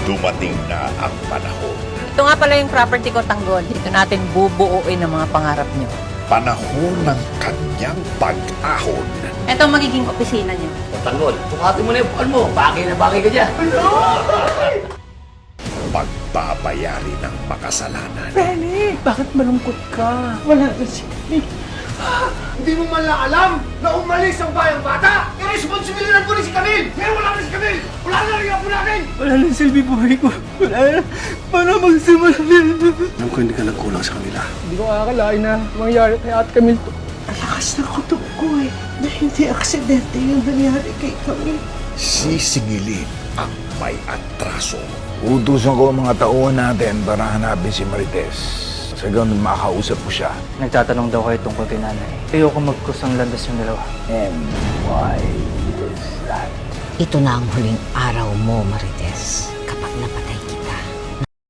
dumating na ang panahon. Ito nga pala yung property ko, Tanggol. Dito natin bubuuin ang mga pangarap nyo. Panahon ng kanyang pag-ahon. Ito ang magiging opisina nyo. Tanggol, sukatin mo na yung buwan mo. Bagay na bagay ka dyan. Pagbabayari ng makasalanan. Benny, bakit malungkot ka? Wala na si Nick. Hindi mo man lang alam na umalis ang bayang bata! Irresponsibilidad ko rin si Camille! Pero wala na si Camille! Wala na rin ako natin! Wala na silbi buhay ko. Wala na. Paano magsimula? Alam ko hindi ka nagkulang sa kanila. Hindi ko akalain na mangyari kay Ate Camille to. Malakas na kutob ko eh. Na hindi aksidente yung nangyari kay Camille. Sisingilin ang may atraso. Utusan ko ang mga tauhan natin para hanapin si Marites. Sa ganun, makausap ko siya. Nagtatanong daw kayo tungkol kay nanay. Ayoko mag-cross ang landas yung dalawa. And why is that? Ito na ang huling araw mo, Marites. Kapag napatay